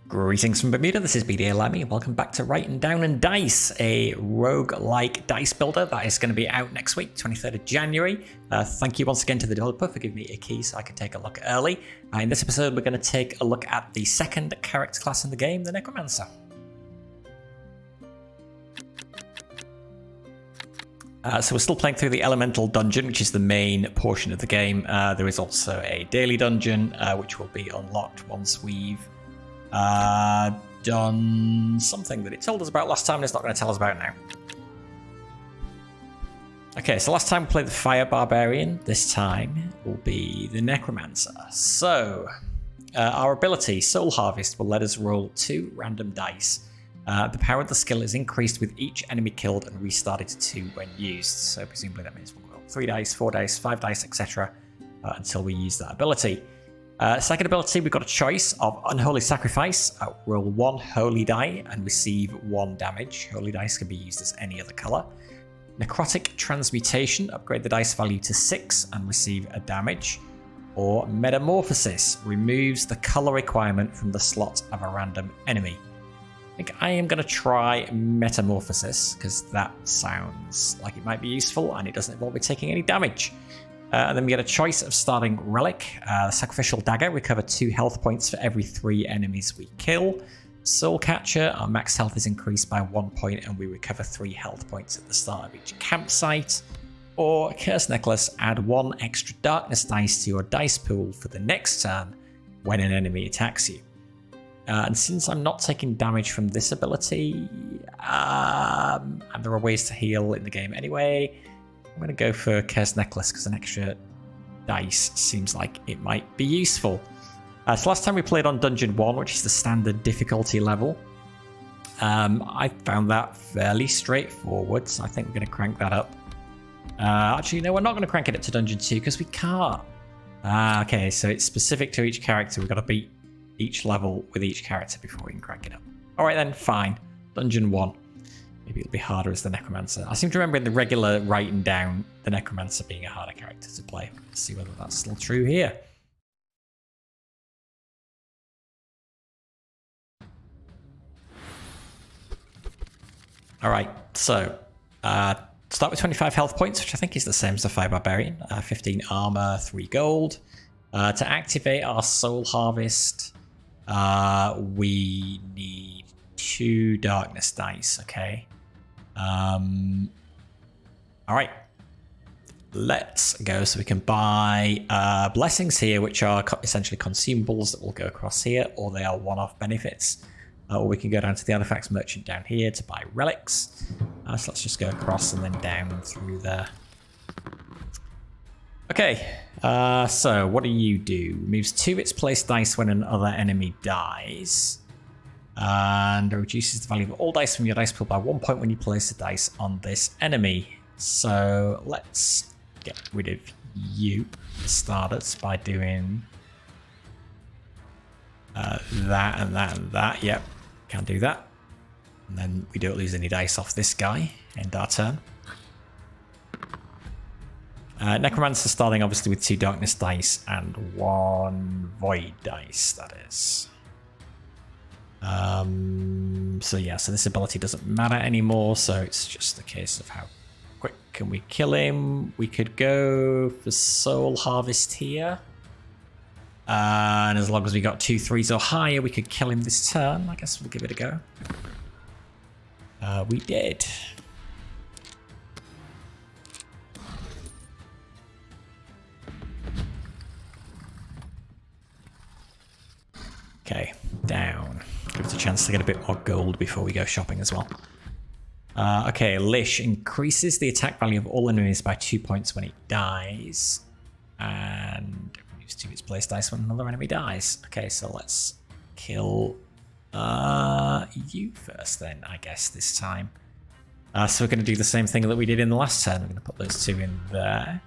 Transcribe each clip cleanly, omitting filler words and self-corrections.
Greetings from Bermuda, this is BDA Lemmy, and welcome back to Writing Down and Dice, a rogue-like dice builder that is going to be out next week, 23rd of January. Thank you once again to the developer for giving me a key so I can take a look early. In this episode, we're going to take a look at the second character class in the game, the Necromancer. So we're still playing through the Elemental Dungeon, which is the main portion of the game. There is also a daily dungeon, which will be unlocked once we've done something that it told us about last time and it's not going to tell us about now. Okay, so last time we played the Fire Barbarian. This time will be the Necromancer. So, our ability, Soul Harvest, will let us roll 2 random dice. The power of the skill is increased with each enemy killed and restarted to 2 when used. So presumably that means we'll roll 3 dice, 4 dice, 5 dice, etc. Until we use that ability. Second ability, we've got a choice of Unholy Sacrifice. Roll 1 holy die and receive 1 damage. Holy dice can be used as any other colour. Necrotic Transmutation, upgrade the dice value to 6 and receive a damage. Or Metamorphosis, removes the colour requirement from the slot of a random enemy. I think I am going to try Metamorphosis because that sounds like it might be useful and it doesn't involve me taking any damage. And then we get a choice of starting Relic. Sacrificial Dagger, recover 2 health points for every 3 enemies we kill. Soul Catcher, our max health is increased by 1 point and we recover 3 health points at the start of each campsite. Or Curse Necklace, add 1 extra darkness dice to your dice pool for the next turn when an enemy attacks you. And since I'm not taking damage from this ability, and there are ways to heal in the game anyway, I'm going to go for Curse Necklace because an extra dice seems like it might be useful. So last time we played on Dungeon 1, which is the standard difficulty level. I found that fairly straightforward, so I think we're going to crank that up. Actually, no, we're not going to crank it up to Dungeon 2 because we can't. Okay, so it's specific to each character. We've got to beat each level with each character before we can crank it up. Alright then, fine. Dungeon 1. Maybe it'll be harder as the Necromancer. I seem to remember in the regular writing down the Necromancer being a harder character to play. Let's see whether that's still true here. Alright, so start with 25 health points, which I think is the same as the Fire Barbarian. 15 armor, 3 gold. To activate our Soul Harvest, we need 2 darkness dice, okay? Alright, let's go. So we can buy blessings here, which are essentially consumables that will go across here, or they are one-off benefits. Or we can go down to the artifacts merchant down here to buy relics. So let's just go across and then down through there. Okay, so what do you do? Removes 2 its placed dice when another enemy dies. And reduces the value of all dice from your dice pool by 1 point when you place a dice on this enemy. So let's get rid of you, starters, by doing that and that and that. Yep, can't do that. And then we don't lose any dice off this guy. End our turn. Necromancer starting obviously with 2 darkness dice and 1 void dice, that is. So yeah, so this ability doesn't matter anymore, so it's just a case of how quick can we kill him. We could go for Soul Harvest here. And as long as we got 2 3s or higher, we could kill him this turn. I guess we'll give it a go. We did. Okay, down. Give us a chance to get a bit more gold before we go shopping as well. Okay, Lish increases the attack value of all enemies by 2 points when it dies. And removes 2 its place dice when another enemy dies. Okay, so let's kill you first then, I guess, this time. So we're going to do the same thing that we did in the last turn. We're going to put those 2 in there.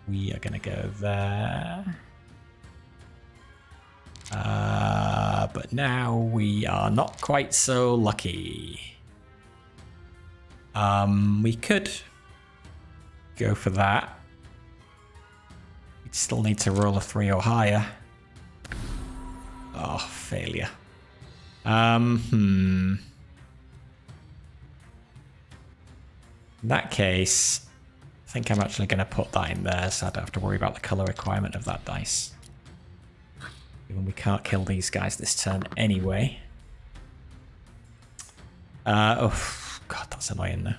We are going to go there. But now we are not quite so lucky. We could go for that. We'd still need to roll a 3 or higher. Oh, failure. In that case, I think I'm actually going to put that in there so I don't have to worry about the color requirement of that dice. Even we can't kill these guys this turn anyway. Oh, God, that's annoying though.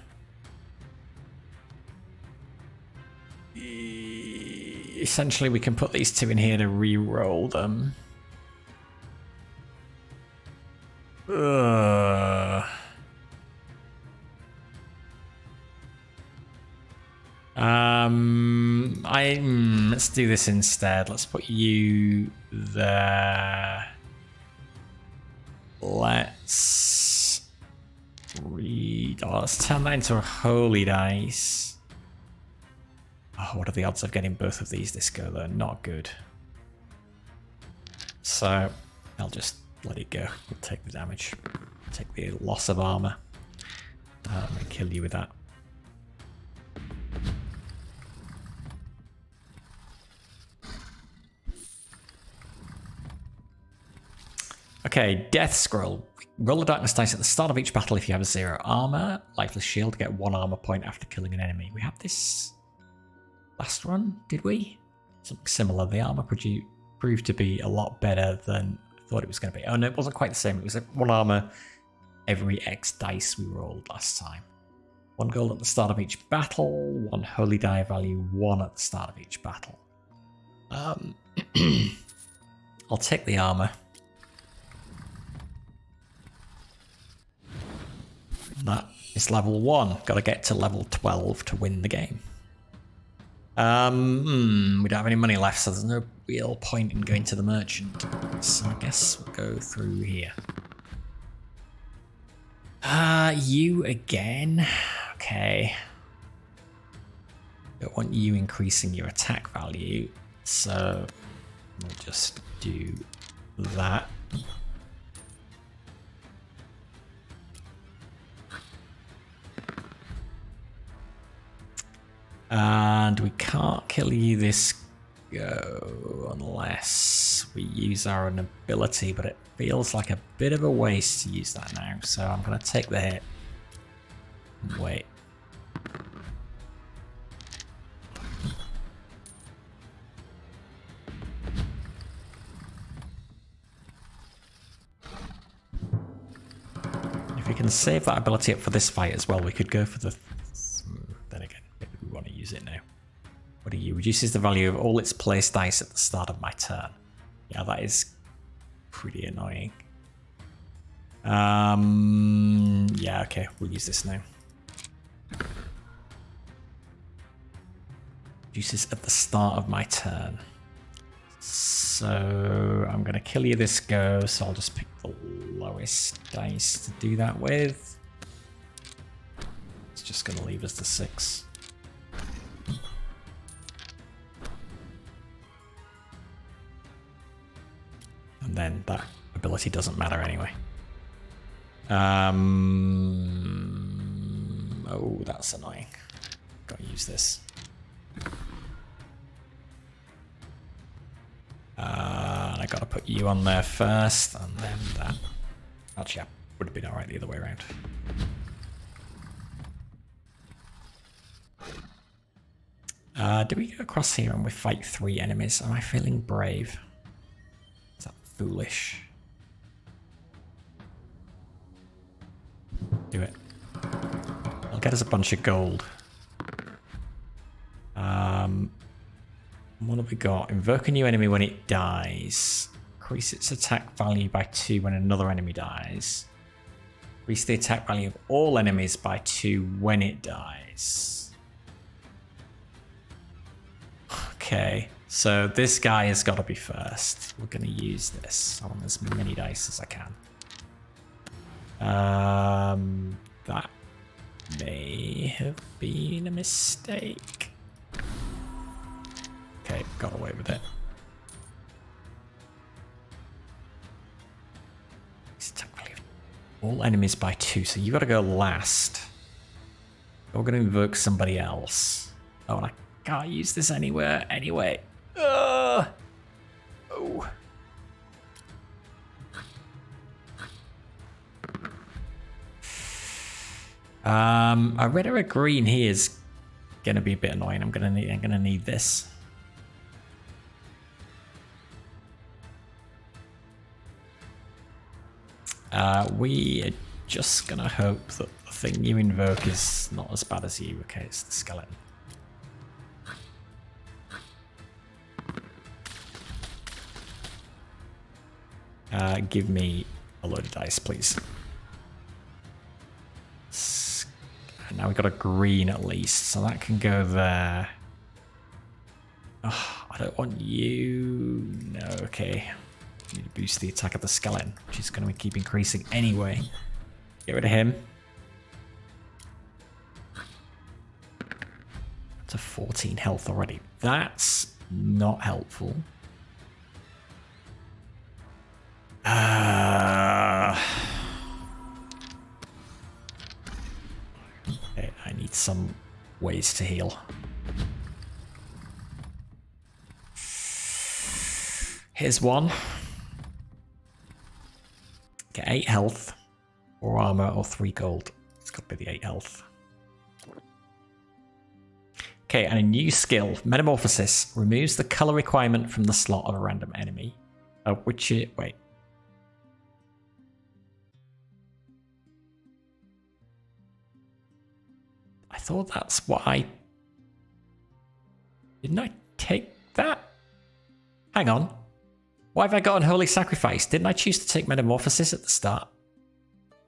Essentially, we can put these two in here to re-roll them. Let's do this instead. Let's put you there. Let's read. Oh, let's turn that into a holy dice. Oh, what are the odds of getting both of these this go? They're not good. So I'll just let it go. We'll take the damage. Take the loss of armor. I'm going to kill you with that. Okay, Death Scroll. Roll a darkness dice at the start of each battle if you have 0 armor. Lifeless shield, get 1 armor point after killing an enemy. We had this last run, did we? Something similar. The armor proved to be a lot better than I thought it was going to be. Oh no, it wasn't quite the same. It was 1 armor every X dice we rolled last time. 1 gold at the start of each battle. 1 holy die value 1 at the start of each battle. I'll take the armor. That is level 1. Got to get to level 12 to win the game. We don't have any money left, so there's no real point in going to the merchant. So I guess we'll go through here. You again. Okay. Don't want you increasing your attack value, so we'll just do that. And we can't kill you this go unless we use our own ability, but it feels like a bit of a waste to use that now, so I'm going to take the hit. Wait. If we can save that ability up for this fight as well, we could go for the... Then again, maybe we want to use it now. What are you? Reduces the value of all its placed dice at the start of my turn. Yeah, that is pretty annoying. Yeah, okay, we'll use this now. Reduces at the start of my turn. So I'm going to kill you this go, so I'll just pick the lowest dice to do that with. It's just going to leave us the 6. And then that ability doesn't matter anyway. Oh, that's annoying. Gotta use this. And I gotta put you on there first, and then that. Actually, I would have been alright the other way around. Do we go across here and we fight 3 enemies? Am I feeling brave? Is that foolish? Do it. I'll get us a bunch of gold. What have we got? Invoke a new enemy when it dies. Increase its attack value by 2 when another enemy dies. Increase the attack value of all enemies by 2 when it dies. Okay, so this guy has got to be first. We're going to use this. I want as many dice as I can. That may have been a mistake. Okay, got away with it. All enemies by 2, so you got to go last. We're going to invoke somebody else. Oh, and I can't use this anywhere anyway. Oh. A red or a green here is gonna be a bit annoying. I'm gonna need this. We are just gonna hope that the thing you invoke is not as bad as you. Okay, it's the skeleton. Give me a load of dice, please. Now we've got a green at least, so that can go there. Oh, I don't want you. No, okay. I need to boost the attack of the skeleton, which is going to keep increasing anyway. Get rid of him. To 14 health already. That's not helpful. Okay, I need some ways to heal. Here's one. Get 8 health, or armor, or 3 gold. It's got to be the 8 health. Okay, and a new skill, Metamorphosis, removes the color requirement from the slot of a random enemy. Which it, wait. I thought that's what I... Didn't I take that? Hang on. Why have I got Unholy Sacrifice? Didn't I choose to take Metamorphosis at the start?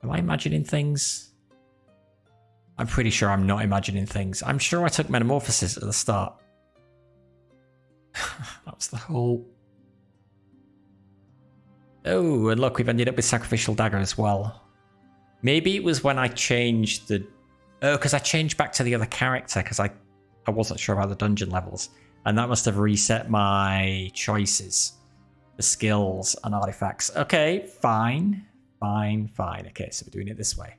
Am I imagining things? I'm pretty sure I'm not imagining things. I'm sure I took Metamorphosis at the start. That was the whole... Oh, and look, we've ended up with Sacrificial Dagger as well. Maybe it was when I changed the... Oh, because I changed back to the other character because I wasn't sure about the dungeon levels. And that must have reset my choices. The skills and artifacts. Okay, fine. Fine. Okay, so we're doing it this way.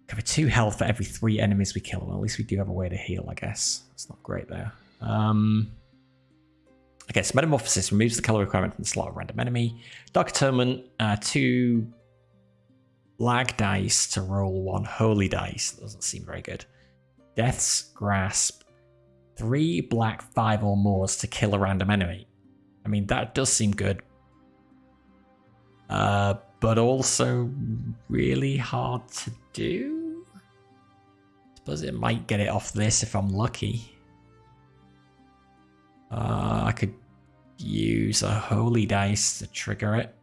Cover 2 health for every 3 enemies we kill. Well, at least we do have a way to heal, I guess. It's not great there. Okay, so Metamorphosis removes the color requirement from the slot of random enemy. Dark Atonement, 2 lag dice to roll 1 holy dice. That doesn't seem very good. Death's Grasp, 3 black 5 or more to kill a random enemy. I mean, that does seem good. But also really hard to do. I suppose it might get it off this if I'm lucky. I could use a holy dice to trigger it.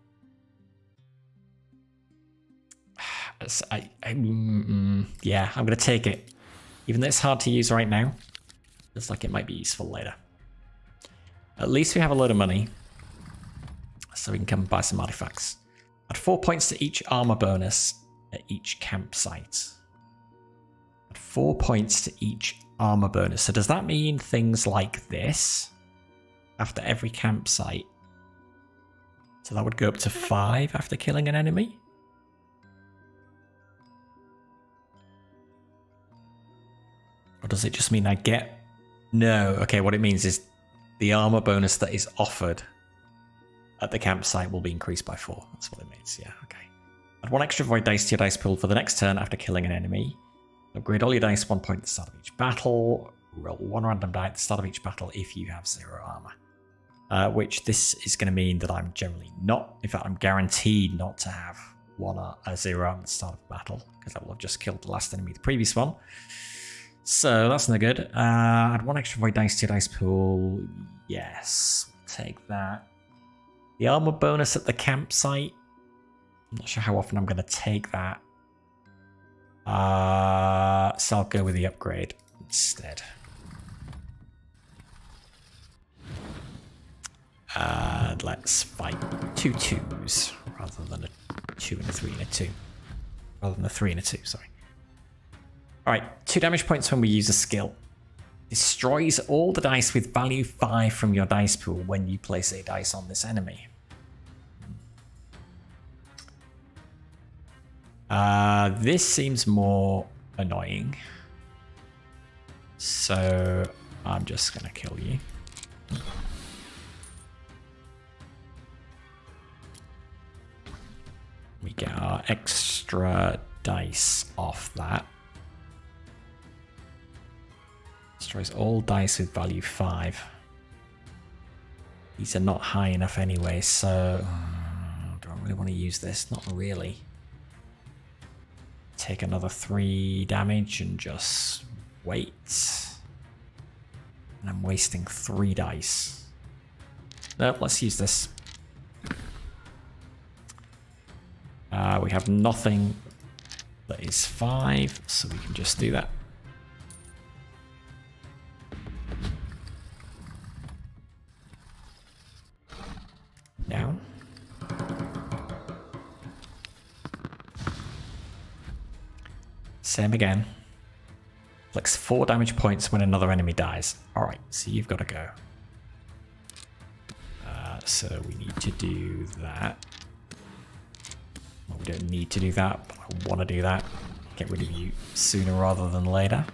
Yeah, I'm going to take it. Even though it's hard to use right now, looks like it might be useful later. At least we have a load of money, so we can come and buy some artifacts. Add 4 points to each armor bonus at each campsite. Add 4 points to each armor bonus. So does that mean things like this after every campsite? So that would go up to 5 after killing an enemy? Or does it just mean I get... No, okay, what it means is the armor bonus that is offered at the campsite will be increased by 4. That's what it means, yeah, okay. Add 1 extra void dice to your dice pool for the next turn after killing an enemy. Upgrade all your dice 1 point at the start of each battle. Roll 1 random die at the start of each battle if you have 0 armor. Which this is going to mean that I'm generally not... In fact, I'm guaranteed not to have 0 armor at the start of a battle, because I will have just killed the last enemy of the previous one. So that's no good. Add 1 extra void dice to your dice pool. Yes, take that. The armor bonus at the campsite. I'm not sure how often I'm going to take that. So I'll go with the upgrade instead. And let's fight 2 2s rather than a 2 and a 3 and a 2. Rather than a 3 and a 2, sorry. Alright, 2 damage points when we use a skill. Destroys all the dice with value 5 from your dice pool when you place a dice on this enemy. This seems more annoying. So I'm just going to kill you. We get our extra dice off that. Destroys all dice with value 5. These are not high enough anyway, so do I really want to use this? Not really. Take another 3 damage and just wait. And I'm wasting 3 dice. Nope, let's use this. We have nothing that is 5, so we can just do that. Down. Same again. Inflicts 4 damage points when another enemy dies. Alright, so you've got to go. So we need to do that. Well, we don't need to do that, but I want to do that. Get rid of you sooner rather than later.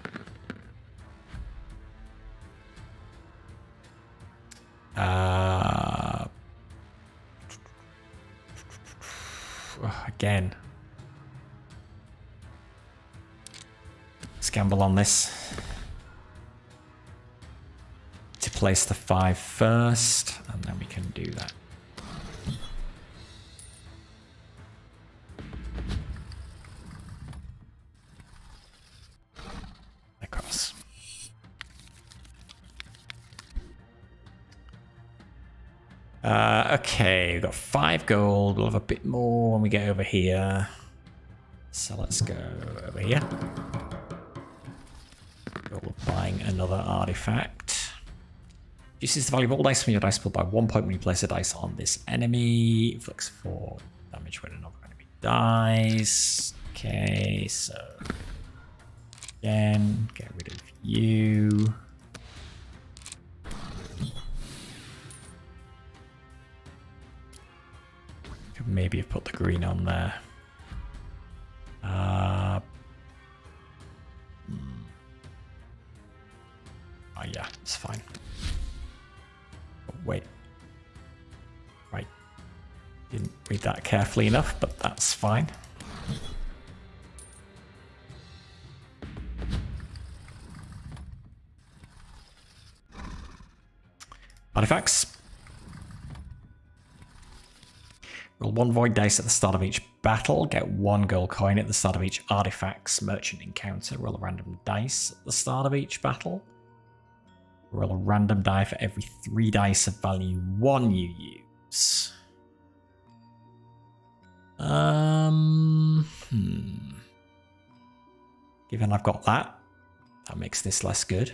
Again. Let's gamble on this. To place the 5 first, and then we can do that. Across. Okay, we've got 5 gold. We'll have a bit more when we get over here. So let's go over here. We're buying another artifact. Reduces the value of all dice from your dice pool by 1 point when you place a dice on this enemy. Inflicts 4 damage when another enemy dies. Okay, so again, get rid of you. Could maybe have put the green on there. Oh yeah, it's fine. Wait. Right. Didn't read that carefully enough, but that's fine. Artifacts. Roll 1 void dice at the start of each battle. Get 1 gold coin at the start of each artifacts merchant encounter. Roll a random dice at the start of each battle. Roll a random die for every 3 dice of value 1 you use. Given I've got that, that makes this less good.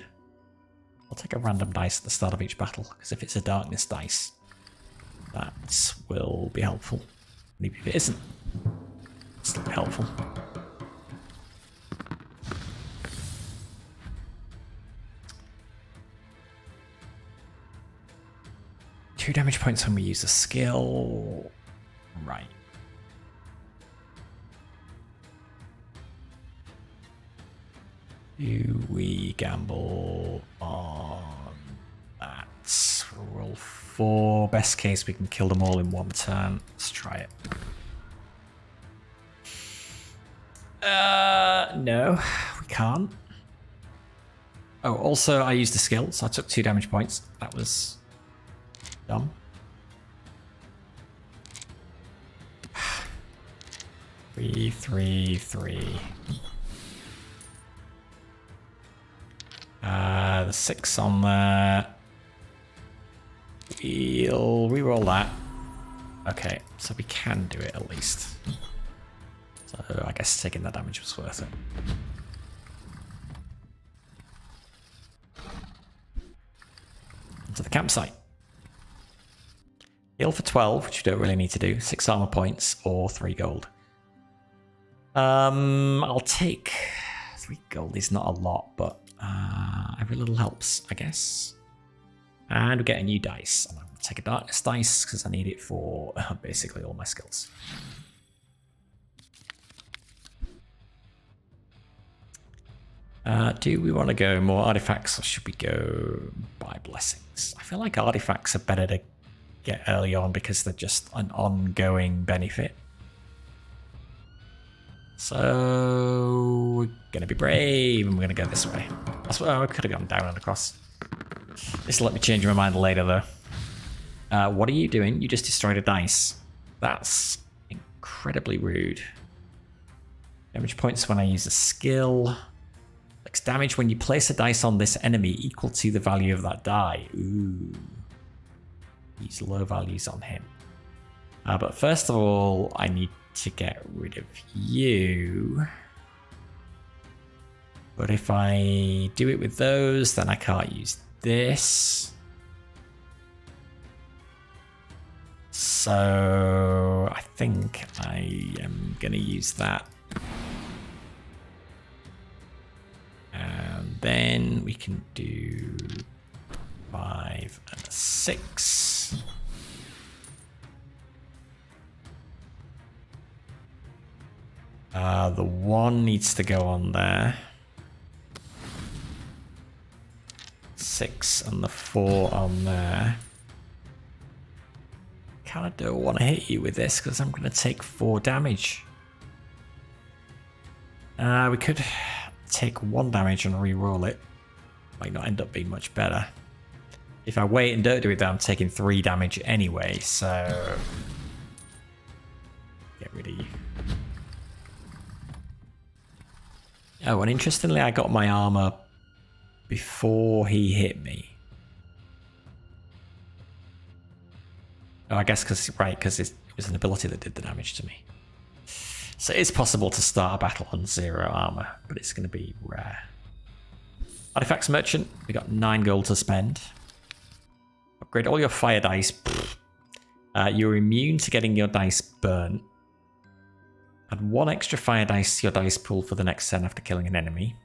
I'll take a random dice at the start of each battle, because if it's a darkness dice, that will be helpful. Maybe if it isn't, it's still helpful. Two damage points when we use a skill. Right. Do we gamble on that? Roll 4. Best case, we can kill them all in 1 turn. Let's try it. No, we can't. Oh, also I used a skill, so I took 2 damage points. That was dumb. Three. The 6 on there. We'll reroll that. Okay, so we can do it at least. So I guess taking that damage was worth it. To the campsite. Heal for 12, which you don't really need to do. 6 armor points or 3 gold. I'll take 3 gold. Is not a lot, but every little helps, I guess. And we get a new dice. I'm going to take a darkness dice because I need it for basically all my skills. Do we want to go more artifacts or should we go by blessings? I feel like artifacts are better to get early on because they're just an ongoing benefit. So we're gonna be brave and we're gonna go this way. That's what I could have gone down and across. This will let me change my mind later though. What are you doing? You just destroyed a dice. That's incredibly rude. Damage points when I use a skill. Flex damage when you place a dice on this enemy equal to the value of that die. Ooh. Use low values on him. But first of all, I need to get rid of you. But if I do it with those, then I can't use this. So I think I am going to use that. And then we can do 5 and 6. The 1 needs to go on there. 6 and the 4 on there. Kind of don't want to hit you with this because I'm going to take 4 damage. We could take 1 damage and re-roll it. Might not end up being much better. If I wait and don't do it, then I'm taking 3 damage anyway, so get rid of you. Oh, and interestingly, I got my armor before he hit me. Oh, I guess because it was an ability that did the damage to me. So it's possible to start a battle on 0 armor, but it's going to be rare. Artifacts Merchant, we got 9 gold to spend. Upgrade all your fire dice. You're immune to getting your dice burnt. Add 1 extra fire dice to your dice pool for the next turn after killing an enemy.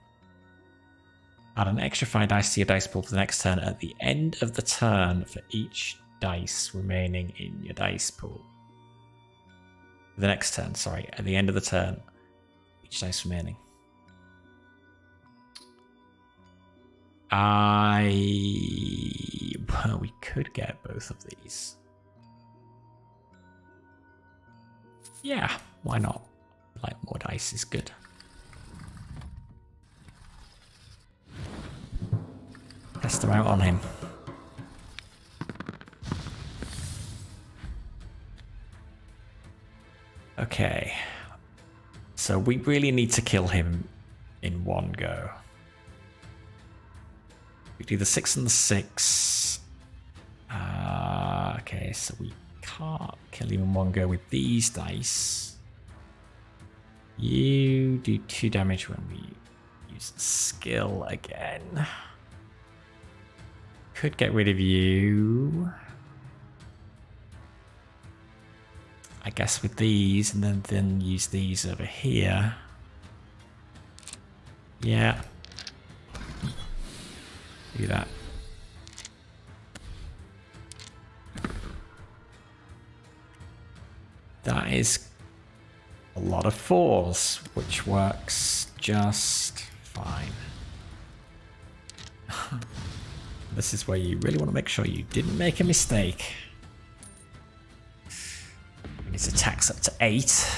Add an extra fire dice to your dice pool for the next turn at the end of the turn for each dice remaining in your dice pool. The next turn, sorry, at the end of the turn, each dice remaining. Well, we could get both of these. Yeah, why not? Like, more dice is good. Test them out on him. Okay. So we really need to kill him in one go. We do the 6 and the 6. Okay, so we can't kill him in one go with these dice. You do 2 damage when we use skill again. Could get rid of you. I guess with these, and then use these over here. Yeah. Do that. That is a lot of 4s, which works just fine. This is where you really want to make sure you didn't make a mistake. His attack's up to 8.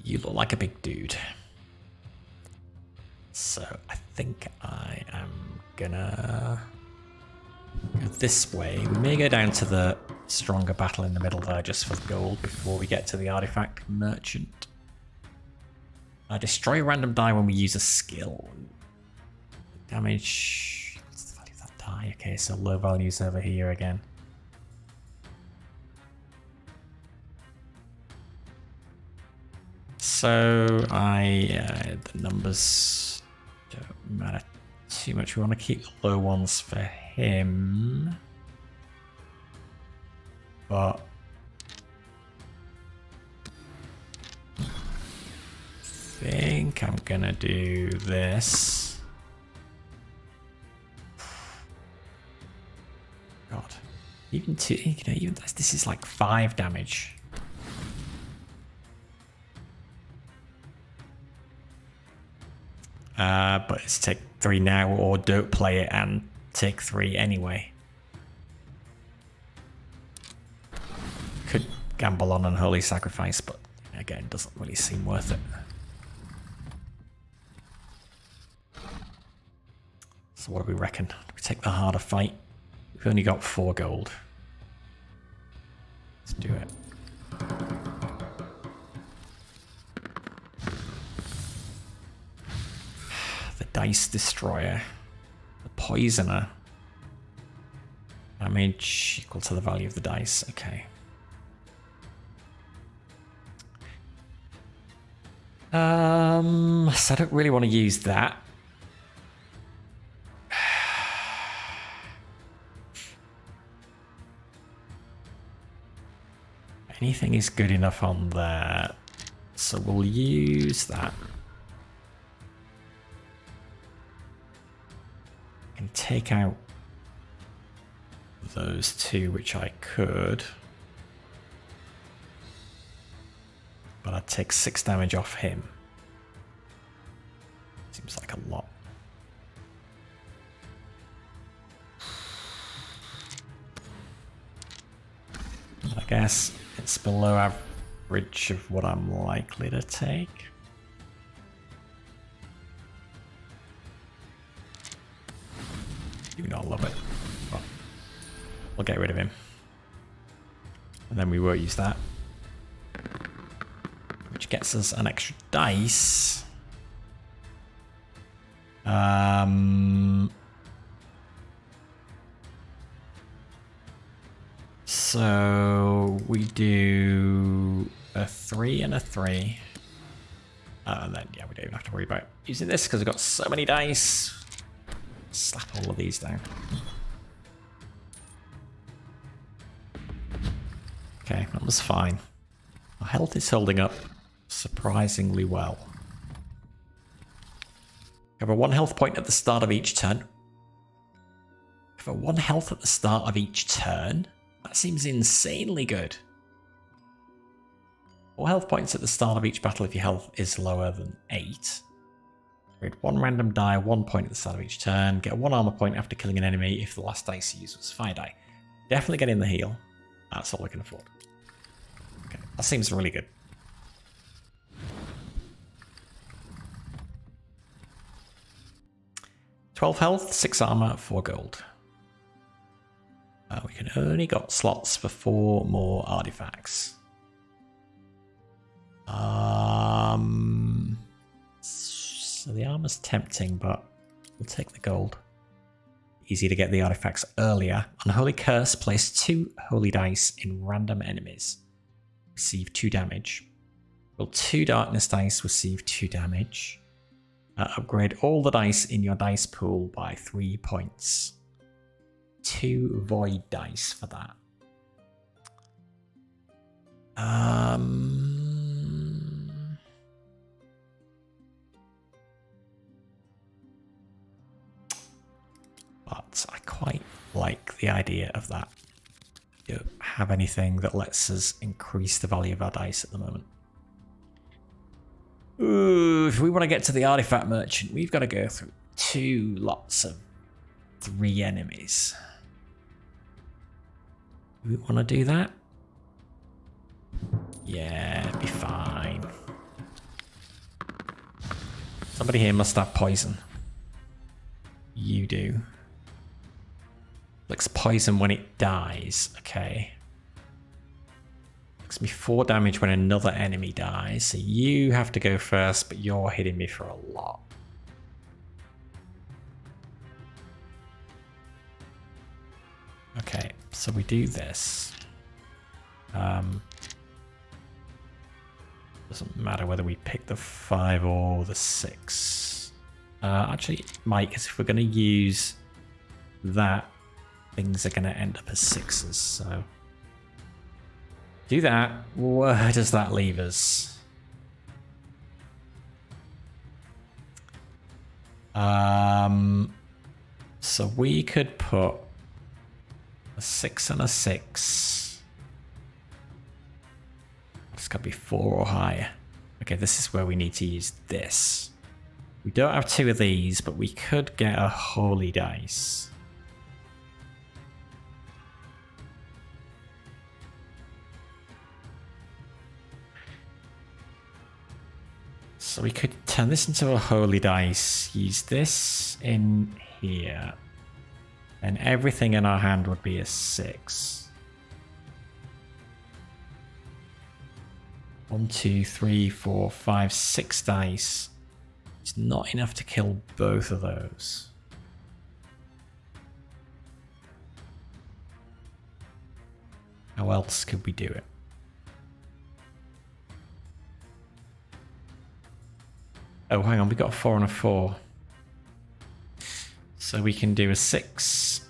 You look like a big dude. So I think I am gonna go this way. We may go down to the stronger battle in the middle there just for the gold before we get to the artifact merchant. Destroy a random die when we use a skill. Damage. What's the value of that die? Okay, so low values over here again. So the numbers don't matter too much. We want to keep the low ones for him. But I think I'm gonna do this. God, even this is like 5 damage. But it's take 3 now, or don't play it and take 3 anyway. gamble on Unholy Sacrifice, but again, doesn't really seem worth it. So what do we reckon? Do we take the harder fight? We've only got 4 gold. Let's do it. The Dice Destroyer. The Poisoner. Damage equal to the value of the dice. Okay. So I don't really want to use that. Anything is good enough on there. So we'll use that. And take out those 2, which I could. But I'd take 6 damage off him. Seems like a lot. I guess it's below average of what I'm likely to take. Even though I love it. But we'll get rid of him. And then we won't use that. Which gets us an extra dice. So we do a 3 and a 3. And then, yeah, we don't even have to worry about using this because we've got so many dice. Slap all of these down. Okay, that was fine. Our health is holding up surprisingly well. Have a 1 health point at the start of each turn. Have a 1 health at the start of each turn. That seems insanely good. 4 health points at the start of each battle if your health is lower than 8. Read 1 random die, 1 point at the start of each turn. Get 1 armor point after killing an enemy if the last dice you used was fire die. Definitely get in the heal. That's all we can afford. Okay, that seems really good. $12 health, 6 armor, 4 gold. We can only got slots for 4 more artifacts. So the armor's tempting, but we'll take the gold. Easy to get the artifacts earlier. Unholy Curse, place 2 holy dice in random enemies. Receive 2 damage. Roll 2 darkness dice, receive 2 damage. Upgrade all the dice in your dice pool by 3 points. 2 void dice for that. But I quite like the idea of that. We don't have anything that lets us increase the value of our dice at the moment. Ooh, if we want to get to the artifact merchant, we've got to go through 2 lots of 3 enemies. Do we want to do that? Yeah, it'd be fine. Somebody here must have poison. You do. Looks poison when it dies. Okay. Makes me 4 damage when another enemy dies. So you have to go first, but you're hitting me for a lot. Okay, so we do this. Doesn't matter whether we pick the 5 or the 6. Actually, Mike, if we're going to use that, things are going to end up as 6s. So do that. Where does that leave us? So we could put a 6 and a 6. It's got to be 4 or higher. Okay, this is where we need to use this. We don't have 2 of these, but we could get a holy dice. So we could turn this into a holy dice, use this in here, and everything in our hand would be a 6. 1, 2, 3, 4, 5, 6 dice. It's not enough to kill both of those. How else could we do it? Oh, hang on, we got a 4 and a 4. So we can do a 6.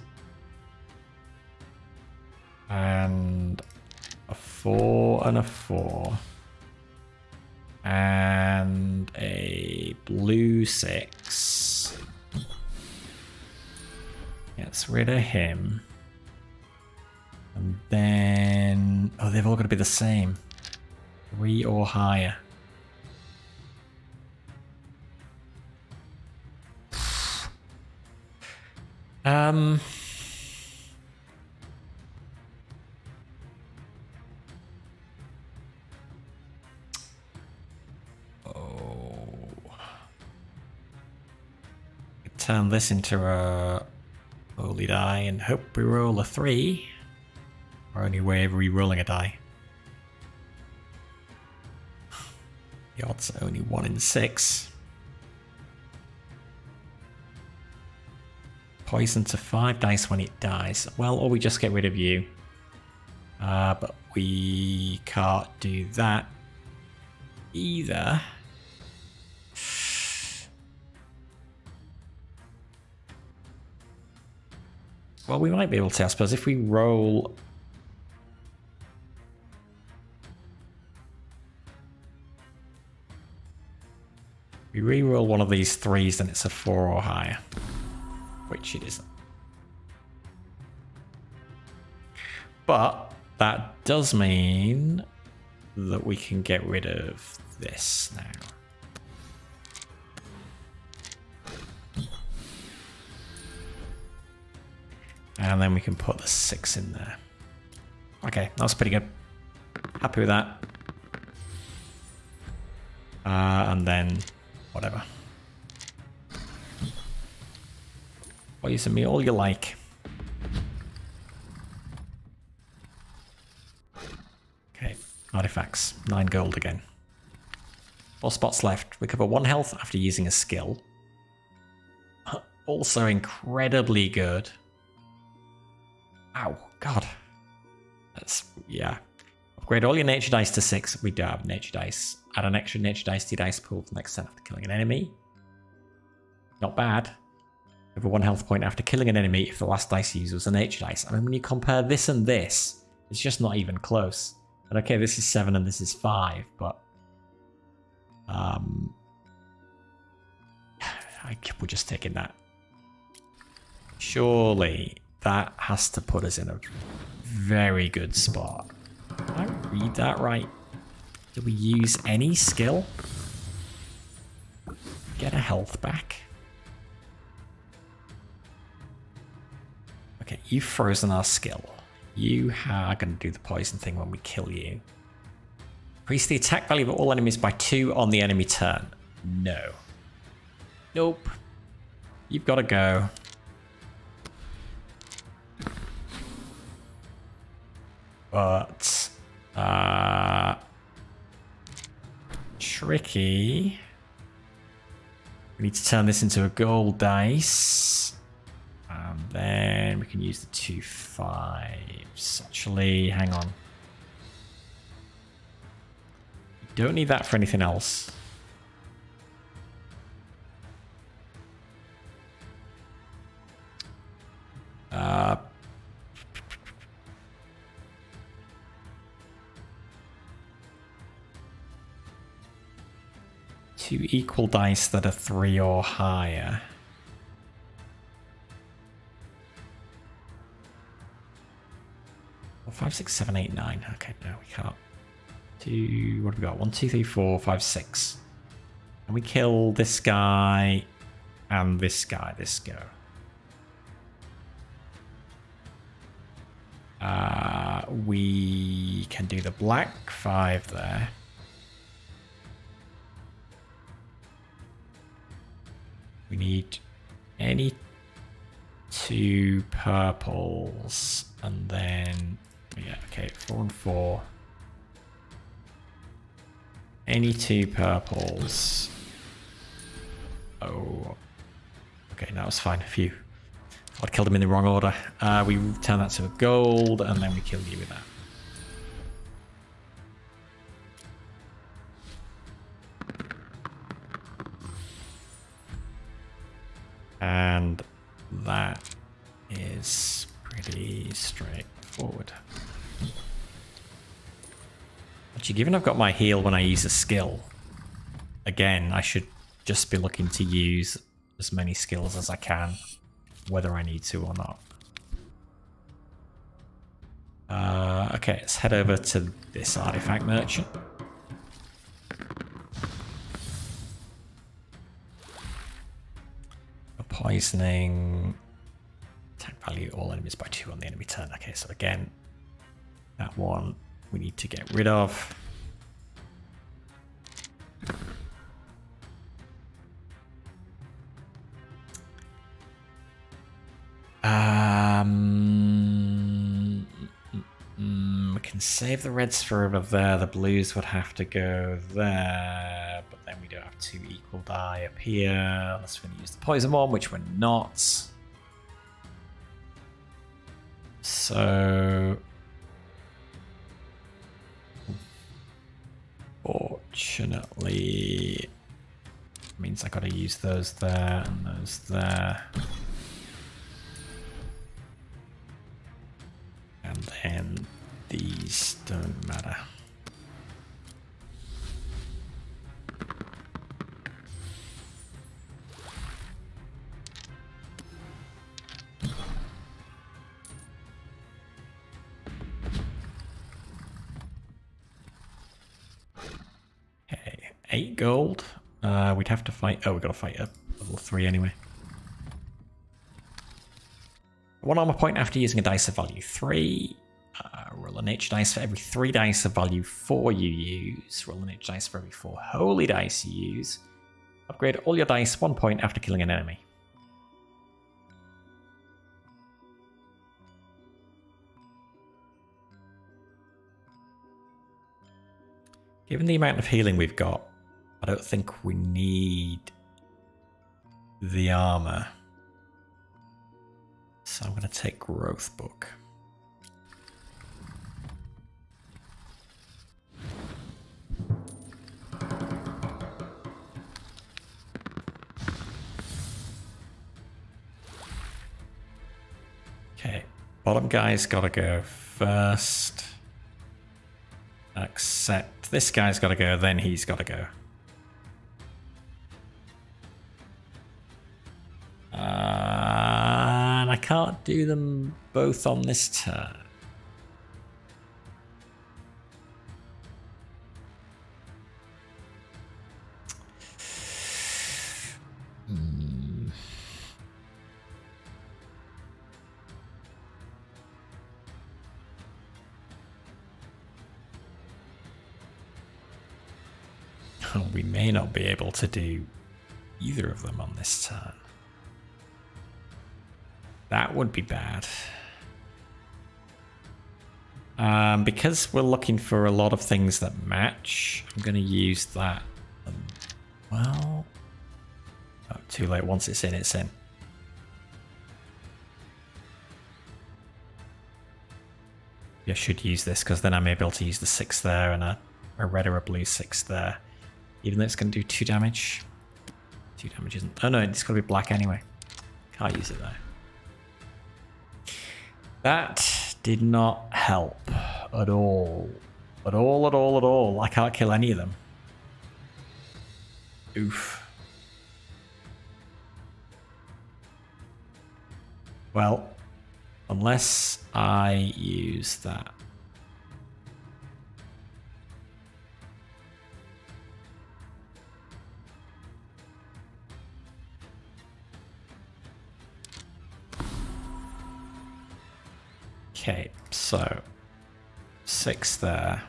And a 4 and a 4. And a blue 6. Gets rid of him. And then... oh, they've all got to be the same. 3 or higher. Turn this into a holy die and hope we roll a 3. Our only way of re-rolling a die. The odds are only 1 in 6. Poison to 5 dice when it dies. Well, or we just get rid of you. But we can't do that either. Well, we might be able to, I suppose, if we roll... we re-roll one of these 3s, then it's a 4 or higher. Which it isn't. But that does mean that we can get rid of this now. And then we can put the 6 in there. Okay, that's pretty good. Happy with that. And then whatever. Poison me all you like. Okay, artifacts. 9 gold again. 4 spots left. Recover 1 health after using a skill. Also incredibly good. Ow, God. That's, yeah. Upgrade all your nature dice to 6. We do have nature dice. Add an extra nature dice to your dice pool for the next turn after killing an enemy. Not bad. Over 1 health point after killing an enemy if the last dice used was a nature dice. I mean, when you compare this and this, it's just not even close. And okay, this is 7 and this is 5, but... we're just taking that. Surely that has to put us in a very good spot. Did I read that right? Did we use any skill? Get a health back. Okay, you've frozen our skill. You are going to do the poison thing when we kill you. Increase the attack value of all enemies by 2 on the enemy turn. No. Nope. You've got to go. But... tricky. We need to turn this into a gold dice. And then we can use the 2 5s. Actually, hang on. Don't need that for anything else. Two equal dice that are 3 or higher. Well, 5, 6, 7, 8, 9. Okay, no, we can't. 2, what have we got? 1, 2, 3, 4, 5, 6. And we kill this guy and this guy. This go. We can do the black 5 there. We need any 2 purples, and then yeah, okay, 4 and 4. Any 2 purples. Oh, okay, that was fine. Phew. I'd killed him in the wrong order. We turn that to a gold, and then we kill you with that. And that is pretty straightforward. Actually, given I've got my heal when I use a skill, again, I should just be looking to use as many skills as I can, whether I need to or not. Okay, let's head over to this artifact merchant. Poisoning. Attack value all enemies by 2 on the enemy turn. Okay, so again, that one we need to get rid of. We can save the reds for over there. The blues would have to go there, but then we don't have 2 equal die up here. Unless we're going to use the poison one, which we're not. So, fortunately, means I got to use those there and those there. And then these don't matter. Okay, 8 gold. We'd have to fight. Oh, we got to fight at level 3 anyway. 1 armor point after using a dice of value 3. Roll a nature dice for every 3 dice of value 4 you use. Roll a nature dice for every 4 holy dice you use. Upgrade all your dice 1 point after killing an enemy. Given the amount of healing we've got, I don't think we need the armor. So I'm going to take Growth Book. Okay, bottom guy's got to go first. Except this guy's got to go, then he's got to go. And I can't do them both on this turn. We may not be able to do either of them on this turn. That would be bad. Because we're looking for a lot of things that match, I'm going to use that. Well, oh, too late. Once it's in, it's in. I should use this because then I'm able to use the 6 there and a red or a blue 6 there. Even though it's going to do 2 damage. 2 damage isn't... Oh no, it's got to be black anyway. Can't use it though. That did not help at all. At all, at all, at all. I can't kill any of them. Oof. Well, unless I use that. Okay, so 6 there.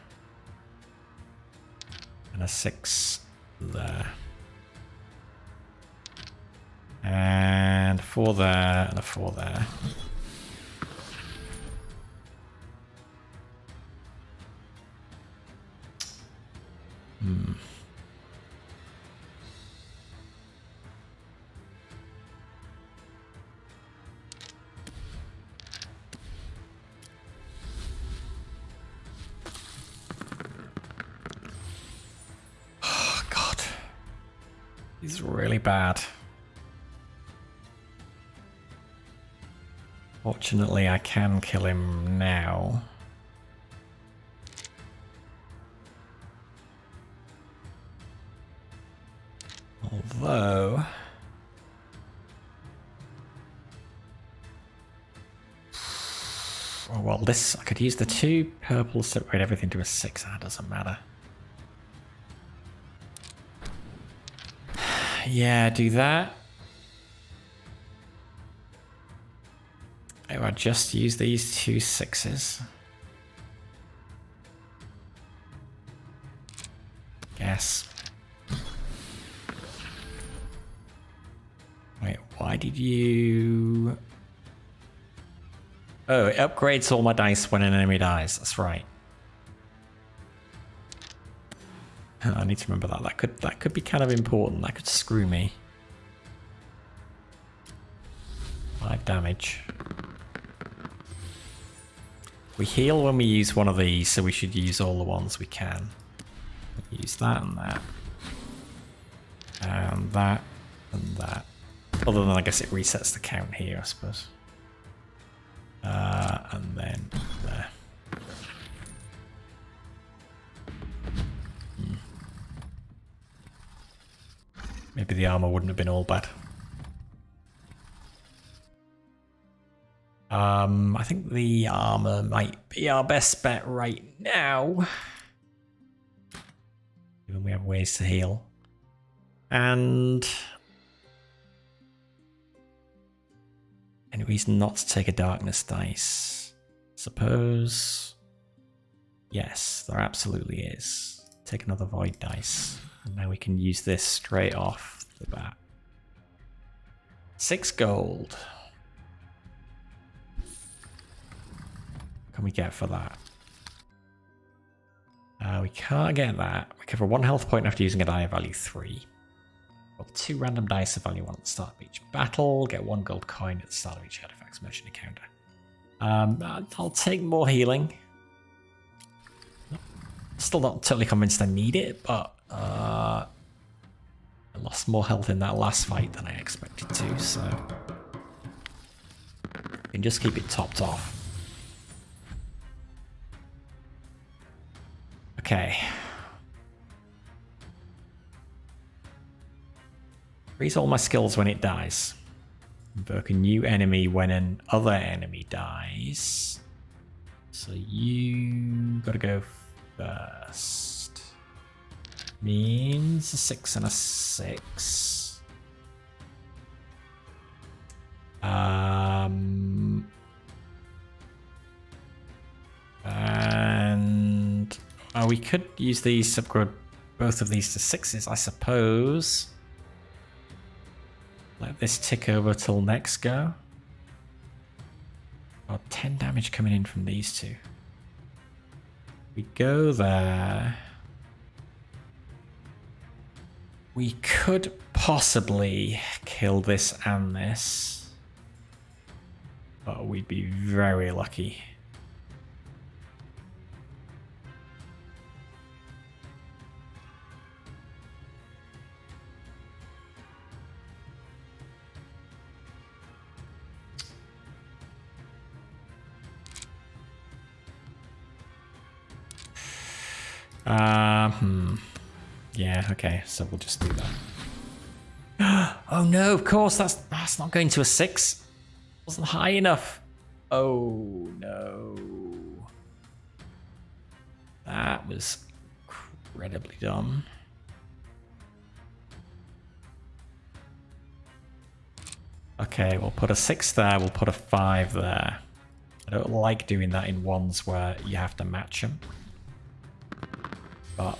And a 6 there. And a 4 there, and a 4 there. Oh, God. He's really bad. Fortunately, I can kill him now. Although... oh, well, this... I could use the 2 purples to upgrade everything to a 6. That doesn't matter. Yeah, do that. Oh, I just use these 2 6s. Guess. Wait, why did you... oh, it upgrades all my dice when an enemy dies. That's right. I need to remember that. That could be kind of important. That could screw me. 5 damage. We heal when we use one of these, so we should use all the ones we can. Use that and that. And that and that. Other than I guess it resets the count here, I suppose. And then there. Maybe the armor wouldn't have been all bad. I think the armor might be our best bet right now. Given we have ways to heal. And any reason not to take a darkness dice? Suppose. Yes, there absolutely is. Take another void dice. And now we can use this straight off the bat. 6 gold. What can we get for that? We can't get that. We cover 1 health point after using a die of value 3. Roll 2 random dice of value 1 at the start of each battle. Get 1 gold coin at the start of each artifact's merchant encounter. I'll take more healing. Still not totally convinced I need it, but I lost more health in that last fight than I expected to, so I can just keep it topped off. Okay. Freeze all my skills when it dies. Invoke a new enemy when an other enemy dies. So you gotta go first. Means a 6 and a 6. And we could use these, upgrade both of these to 6s, I suppose. Let this tick over till next go. Got 10 damage coming in from these 2. We go there. We could possibly kill this and this, but we'd be very lucky. Yeah, okay, so we'll just do that. Oh no, of course, that's not going to a 6. Wasn't high enough. Oh no. That was incredibly dumb. Okay, we'll put a 6 there, we'll put a 5 there. I don't like doing that in ones where you have to match them. But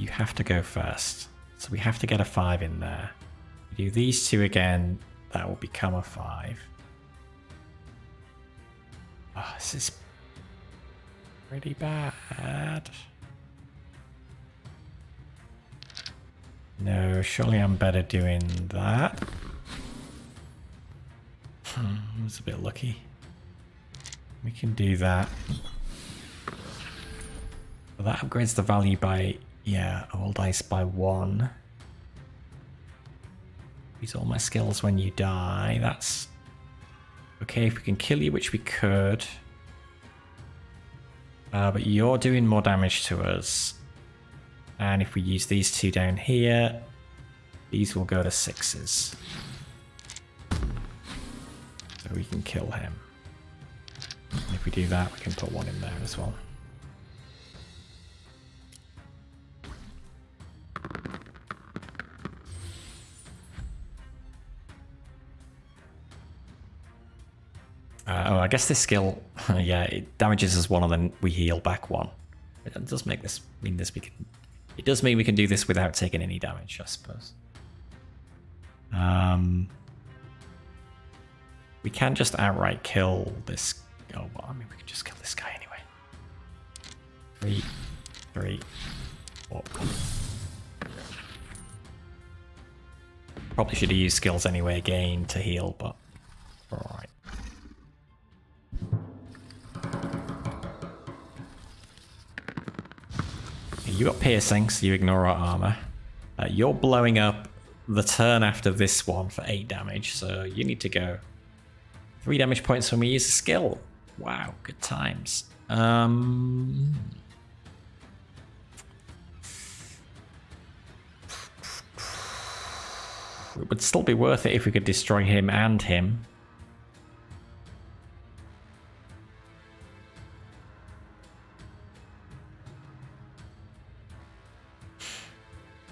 you have to go first. So we have to get a 5 in there. We do these two again, that will become a 5. Oh, this is pretty bad. No, surely I'm better doing that. I was a bit lucky. We can do that. Well, that upgrades the value by, yeah, all dice by 1. Use all my skills when you die. That's okay if we can kill you, which we could. But you're doing more damage to us. And if we use these two down here, these will go to 6s. So we can kill him. And if we do that, we can put 1 in there as well. Oh, I guess this skill, yeah, it damages us 1 and then we heal back 1. It does make this mean this we can. It does mean we can do this without taking any damage, I suppose. We can just outright kill this. Oh, well, I mean, we can just kill this guy anyway. 3, 3, 4. Probably should have used skills anyway again to heal, but alright. You got piercing, so you ignore our armor. You're blowing up the turn after this one for 8 damage, so you need to go 3 damage points when we use a skill. Wow, good times. It would still be worth it if we could destroy him and him.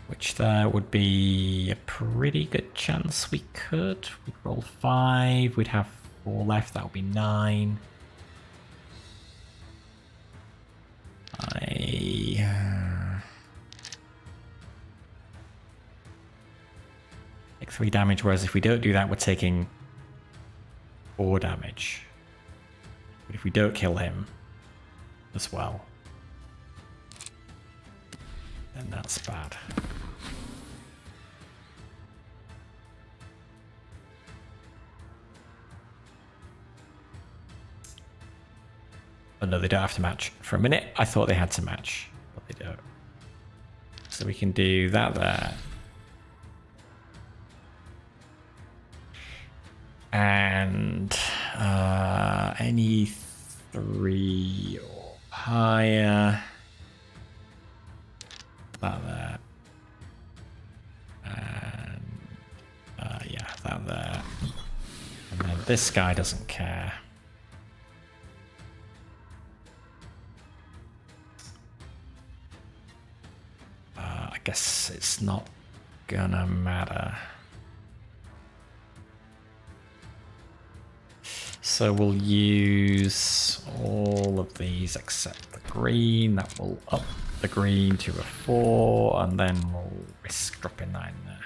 Which there would be a pretty good chance we could. We'd roll 5, we'd have 4 left, that would be 9. Take 3 damage, whereas if we don't do that, we're taking 4 damage. But if we don't kill him as well, then that's bad. Oh no, they don't have to match. For a minute, I thought they had to match, but they don't. So we can do that there. And any 3 or higher. That there. And yeah, that there. And then this guy doesn't care. I guess it's not gonna matter. So we'll use all of these except the green. That will up the green to a 4, and then we'll risk dropping that in there.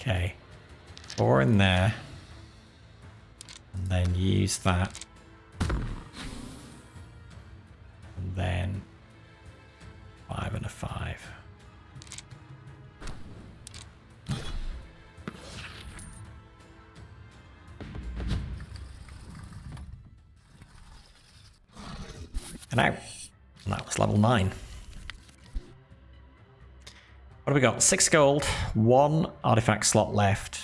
Okay, 4 in there, and then use that, and then 5 and a 5. And out. And that was level 9. What have we got? 6 gold, 1 artifact slot left.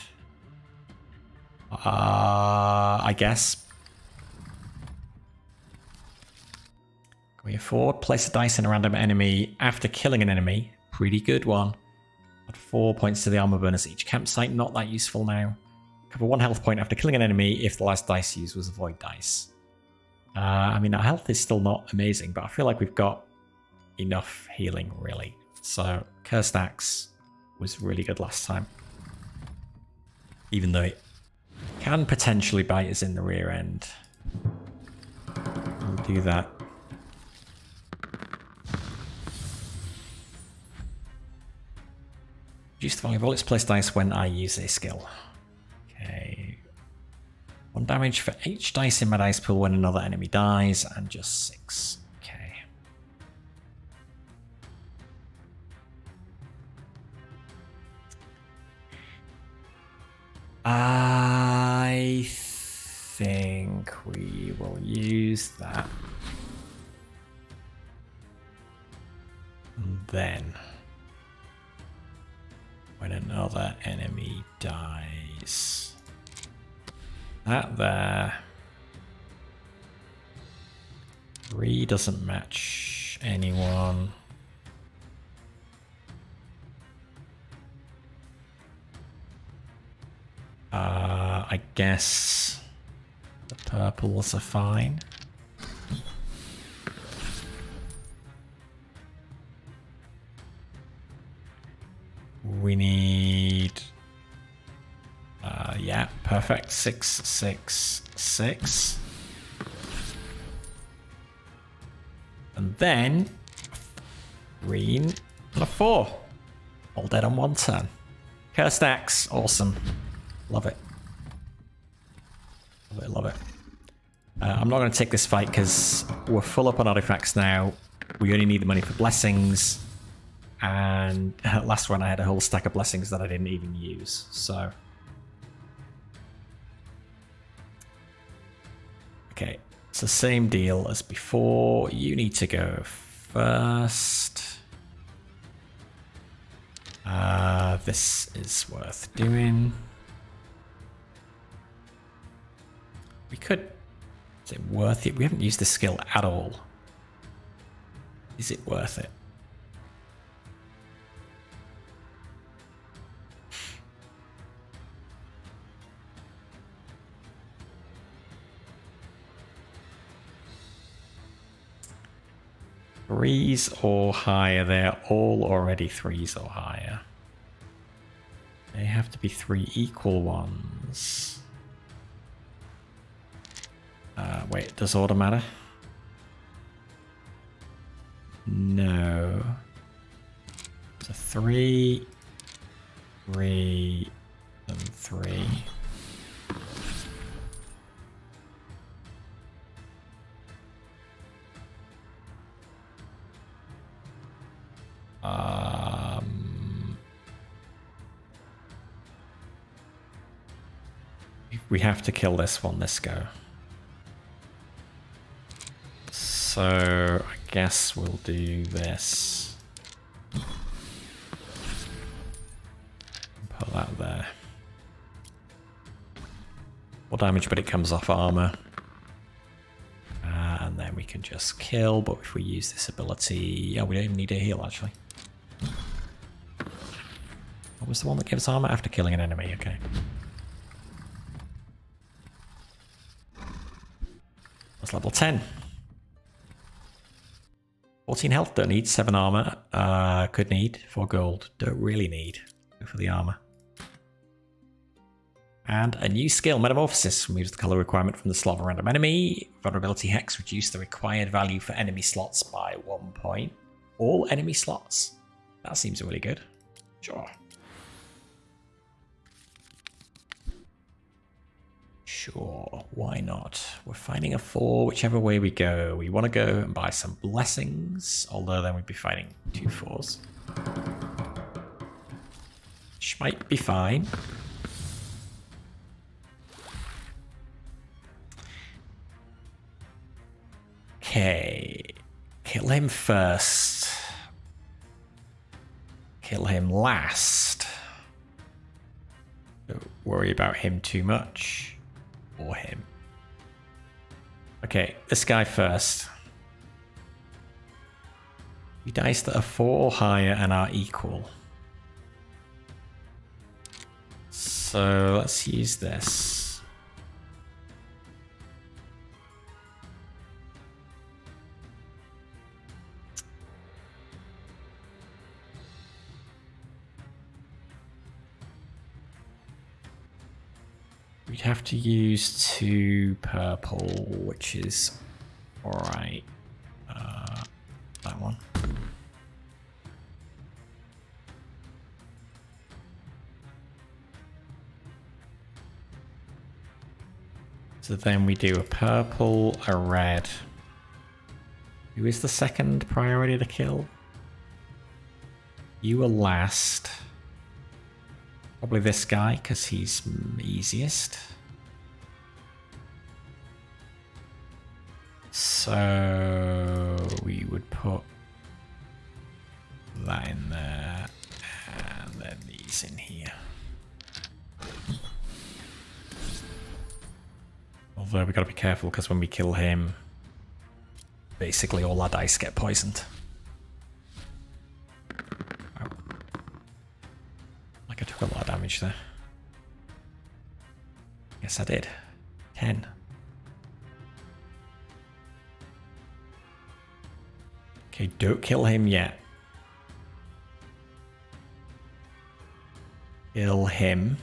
I guess. Can we afford? Place a dice in a random enemy after killing an enemy. Pretty good one. Add 4 points to the armor bonus at each campsite. Not that useful now. Cover 1 health point after killing an enemy if the last dice used was a void dice. I mean, our health is still not amazing, but I feel like we've got enough healing, really. So, Cursed Axe was really good last time. Even though it can potentially bite us in the rear end. do that. Reduce the value of all its placed dice when I use a skill. Okay. 1 damage for each dice in my dice pool when another enemy dies, and just 6. Okay. I think we will use that. And then, when another enemy dies, that there. 3 doesn't match anyone. I guess the purples are fine. We need, yeah, perfect. 6, 6, 6. And then, green and a 4. All dead on 1 turn. Cursed Axe, awesome. Love it. Love it, love it. I'm not going to take this fight because we're full up on artifacts now. We only need the money for blessings. And last run I had a whole stack of blessings that I didn't even use, so. Okay, it's the same deal as before. You need to go first. This is worth doing. We could, is it worth it? We haven't used this skill at all. Is it worth it? Threes or higher, they're all already 3s or higher. They have to be 3 equal ones. Wait, does order matter? No. So 3, 3, and 3. We have to kill this one, this go. So I guess we'll do this. Put that there. More damage, but it comes off armor. And then we can just kill, but if we use this ability... Yeah, we don't even need a heal, actually. What was the one that gives armor after killing an enemy? Okay. That's level 10. 14 health, don't need. 7 armor, could need. 4 gold, don't really need. Go for the armor. And a new skill, Metamorphosis. Removes the color requirement from the slot of a random enemy. Vulnerability Hex, reduce the required value for enemy slots by 1 point. All enemy slots. That seems really good. Sure. Sure, why not? We're fighting a 4, whichever way we go. We want to go and buy some blessings, although then we'd be fighting 2 4s. Which might be fine. Okay, kill him first. Kill him last. Don't worry about him too much. Or him. Okay, this guy first. We dice that are 4 or higher and are equal. So let's use this. We'd have to use 2 purple, which is Alright. That one. So then we do a purple, a red. Who is the second priority to kill? You are last. Probably this guy, because he's easiest. So we would put that in there, and then these in here. Although we gotta be careful because when we kill him, basically all our dice get poisoned. Oh. Like I took a lot of damage there. Yes, I did. 10. Okay, don't kill him yet. Kill him.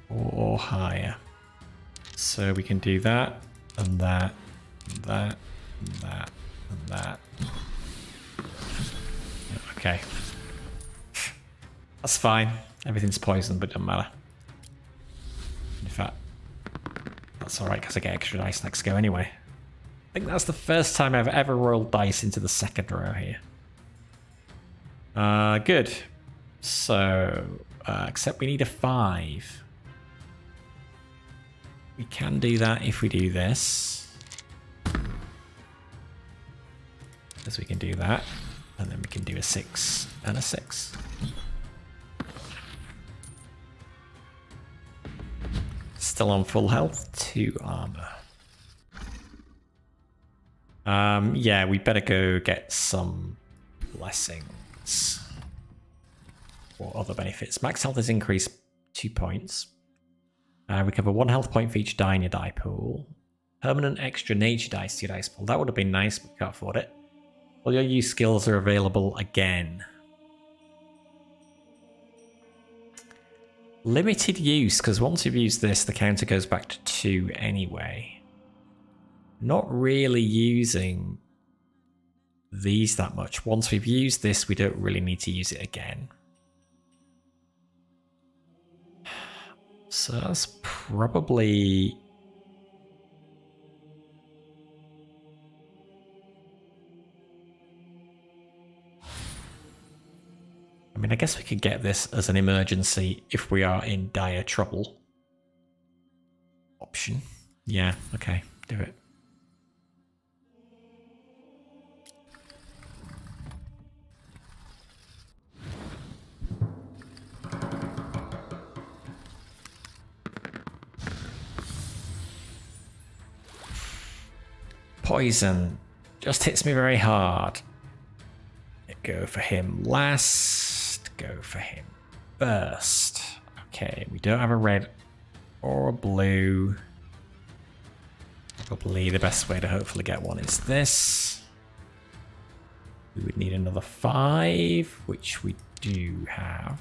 Or higher. So we can do that, and that, and that, and that, and that. Okay. That's fine. Everything's poisoned, but it doesn't matter. In fact, that's alright because I get extra dice next go anyway. I think that's the first time I've ever rolled dice into the second row here. Good. So, except we need a 5. We can do that if we do this. Because we can do that. And then we can do a 6 and a 6. Still on full health, 2 armor. Yeah, we better go get some blessings. Or other benefits. Max health is increased 2 points. Recover 1 health point for each die in your die pool. Permanent extra nature dice to your dice pool. That would have been nice, but we can't afford it. All your use skills are available again. Limited use, because once you've used this, the counter goes back to 2 anyway. Not really using these that much. Once we've used this, we don't really need to use it again. So that's probably... I mean, I guess we could get this as an emergency if we are in dire trouble. Option. Yeah, okay, do it. Poison just hits me very hard. Go for him last. Go for him first. Okay, we don't have a red or a blue. Probably the best way to hopefully get one is this. We would need another 5, which we do have.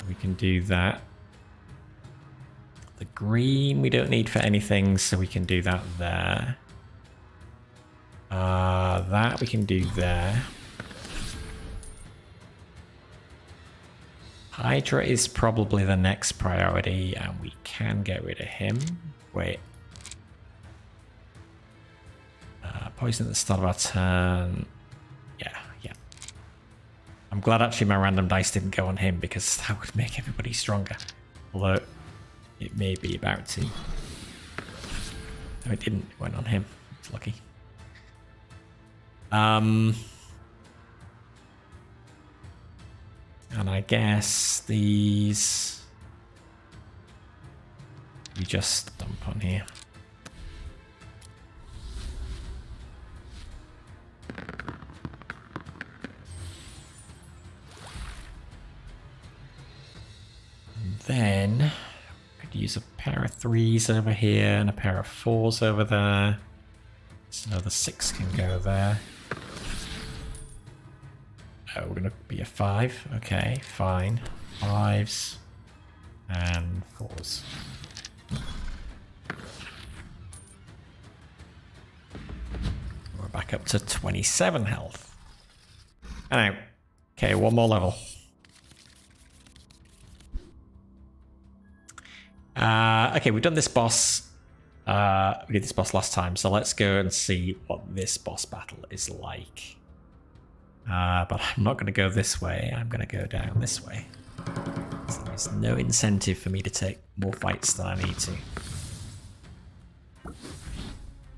We can do that. The green we don't need for anything, so we can do that there. That we can do there. Hydra is probably the next priority, and we can get rid of him. Wait. Poison at the start of our turn. Yeah. I'm glad actually my random dice didn't go on him, because that would make everybody stronger. Although it may be about to. No, it didn't. It went on him. It's lucky. And I guess these we just dump on here. And then I could use a pair of 3s over here and a pair of 4s over there. So the 6 can go there. Oh, we're going to be a 5. Okay, fine. 5s. And 4s. We're back up to 27 health. Alright. Okay, one more level. Okay, we've done this boss. We did this boss last time, so let's go and see what this boss battle is like. But I'm not going to go this way. I'm going to go down this way. So there's no incentive for me to take more fights than I need to.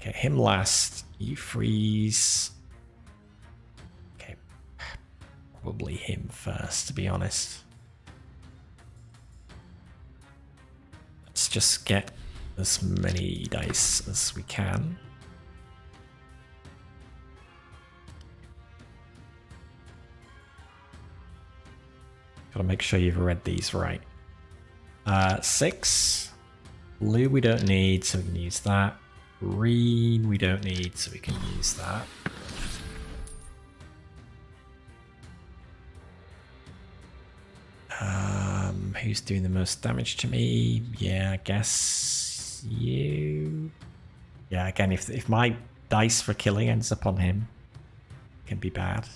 Okay, him last. You freeze. Okay, probably him first, to be honest. Let's just get as many dice as we can. Gotta make sure you've read these right. 6. Blue we don't need, so we can use that. Green we don't need, so we can use that. Who's doing the most damage to me? Yeah, I guess you. Yeah, again, if my dice for killing ends up on him, it can be bad.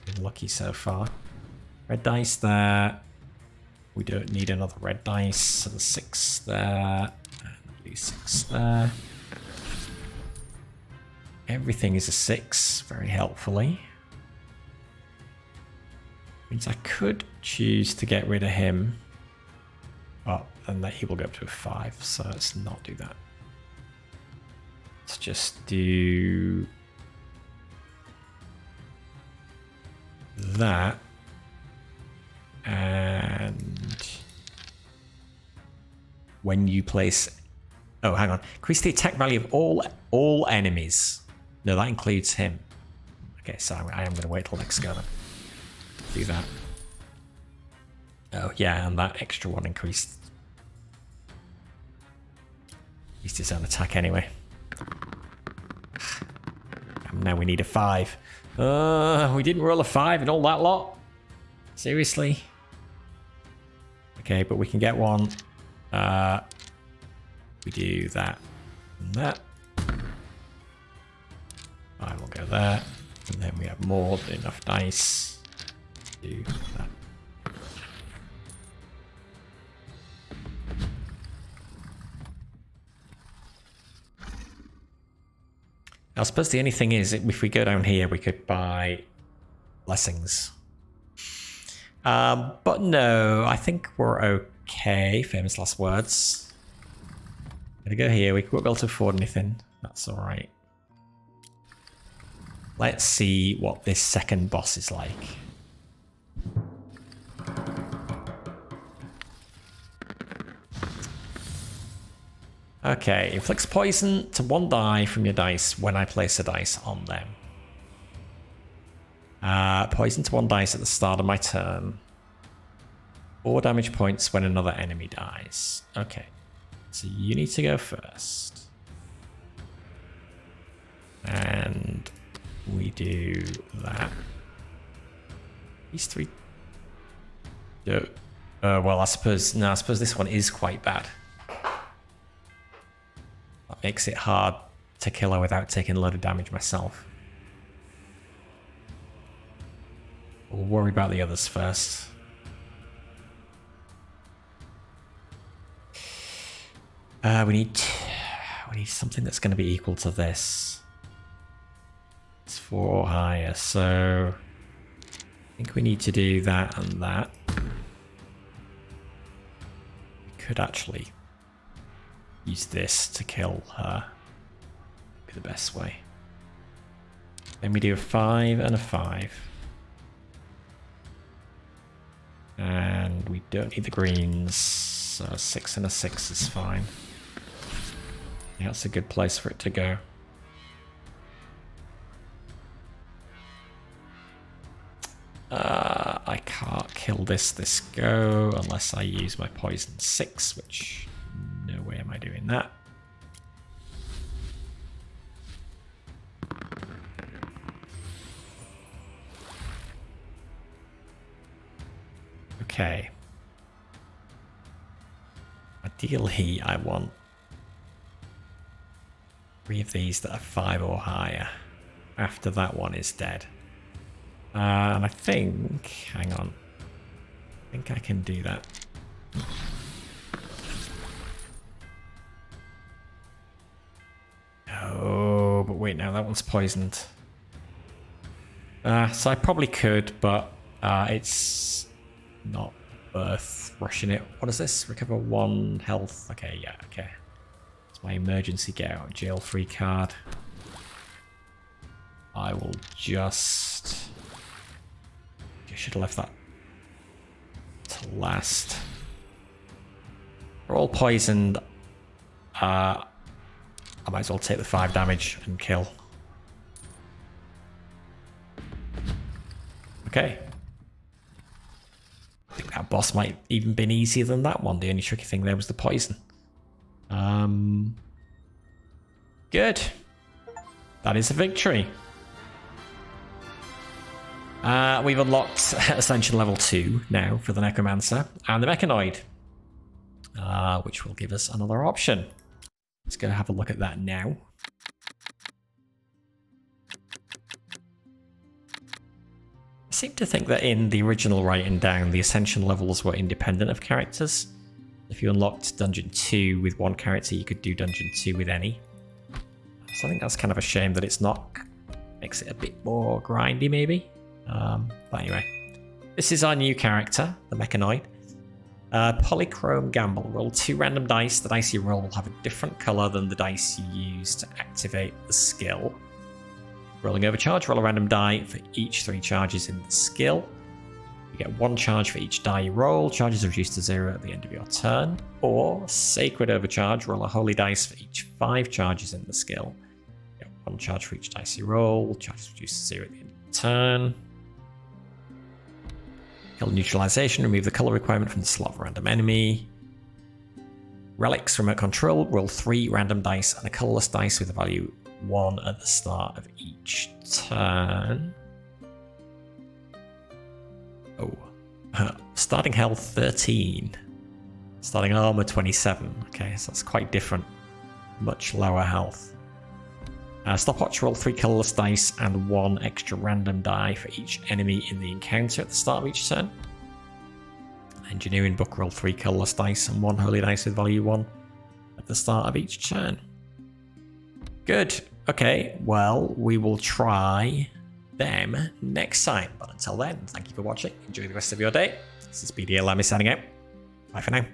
Been lucky so far. Red dice there. We don't need another red dice, so the 6 there. And blue 6 there. Everything is a 6, very helpfully. Means I could choose to get rid of him. Oh, and that he will go up to a 5, so let's not do that. Let's just do that. And when you place... Oh, hang on. Increase the attack value of all enemies. No, that includes him. Okay, so I am going to wait till next go then. Do that. Oh, yeah, and that extra one increased his own attack anyway. And now we need a 5. We didn't roll a 5 and all that lot? Seriously? Okay, but we can get one. We do that and that. I will go there. And then we have more than enough dice to do that. I suppose the only thing is, if we go down here, we could buy blessings. But no, I think we're okay. Famous last words. Gonna go here. We won't be able to afford anything. That's all right. Let's see what this second boss is like. Okay, inflicts poison to 1 die from your dice when I place a dice on them. Poison to 1 dice at the start of my turn. 4 damage points when another enemy dies. Okay, so you need to go first. And we do that. These 3... well, I suppose this one is quite bad. That makes it hard to kill her without taking a load of damage myself. We'll worry about the others first. We need something that's going to be equal to this. It's 4 or higher, so I think we need to do that and that. We could actually use this to kill her. Be the best way. Then we do a 5 and a 5. And we don't need the greens, so a 6 and a 6 is fine. Yeah, that's a good place for it to go. I can't kill this go unless I use my poison 6, which no way am I doing that. Okay. Ideally, I want 3 of these that are 5 or higher after that one is dead. And I think, hang on, I think I can do that. Oh, but wait, now that one's poisoned. So I probably could, but it's not worth rushing it. What is this? Recover 1 health. Okay, yeah, okay. It's my emergency get out of jail free card. I will just... I should have left that to last. We're all poisoned. I might as well take the 5 damage and kill. Okay. I think that boss might even been easier than that one. The only tricky thing there was the poison. Good. That is a victory. We've unlocked Ascension level 2 now for the Necromancer and the Mechanoid, which will give us another option. Let's go have a look at that now. I seem to think that in the original writing down, the Ascension levels were independent of characters. If you unlocked Dungeon 2 with one character, you could do Dungeon 2 with any. So I think that's kind of a shame that it's not. Makes it a bit more grindy, maybe. But anyway, this is our new character, the Mechanoid. Polychrome Gamble. Roll 2 random dice. The dice you roll will have a different color than the dice you use to activate the skill. Rolling overcharge, roll a random die for each 3 charges in the skill. You get 1 charge for each die you roll. Charges are reduced to 0 at the end of your turn. Or Sacred Overcharge, roll a holy dice for each 5 charges in the skill. You get 1 charge for each dice you roll. Charges reduced to 0 at the end of the turn. Color neutralization, remove the color requirement from the slot of a random enemy. Relics, remote control, roll 3 random dice and a colorless dice with a value 1 at the start of each turn. Oh, starting health 13, starting armor 27. Okay, so that's quite different, much lower health. Stopwatch, roll 3 colorless dice and 1 extra random die for each enemy in the encounter at the start of each turn. Engineering book, roll 3 colorless dice and 1 holy dice with value 1 at the start of each turn. Good. Okay, well, we will try them next time. But until then, thank you for watching. Enjoy the rest of your day. This is BDLami signing out. Bye for now.